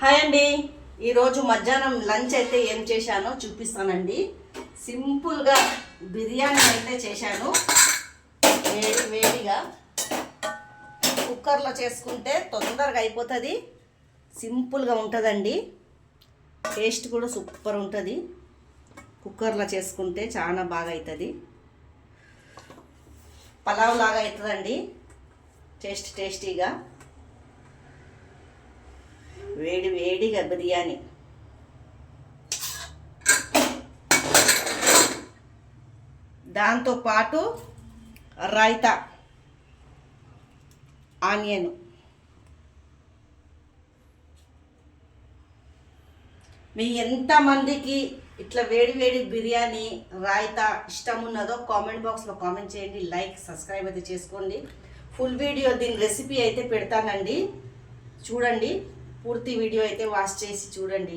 Hi అండి. ఈరోజు మధ్యాహ్నం లంచ్ అయితే ఏం చేశానో చూపిస్తానండి. సింపుల్గా బిర్యానీ అయితే చేశాను. వేడిగా కుక్కర్లో చేసుకుంటే తొందరగా అయిపోతుంది, సింపుల్గా ఉంటుందండి. టేస్ట్ కూడా సూపర్ ఉంటుంది. కుక్కర్లో చేసుకుంటే చాలా బాగా అవుతుంది. పలావ్ లాగా అవుతుందండి, టేస్టీగా. వేడిగా బిర్యానీ. దాంతోపాటు రైతా, ఆనియన్. మీ ఎంతమందికి ఇట్లా వేడి బిర్యానీ రైతా ఇష్టం ఉన్నదో కామెంట్ బాక్స్లో కామెంట్ చేయండి. లైక్ సబ్స్క్రైబ్ అయితే చేసుకోండి. ఫుల్ వీడియో దీని రెసిపీ అయితే పెడతానండి, చూడండి. పూర్తి వీడియో అయితే వాచ్ చేసి చూడండి.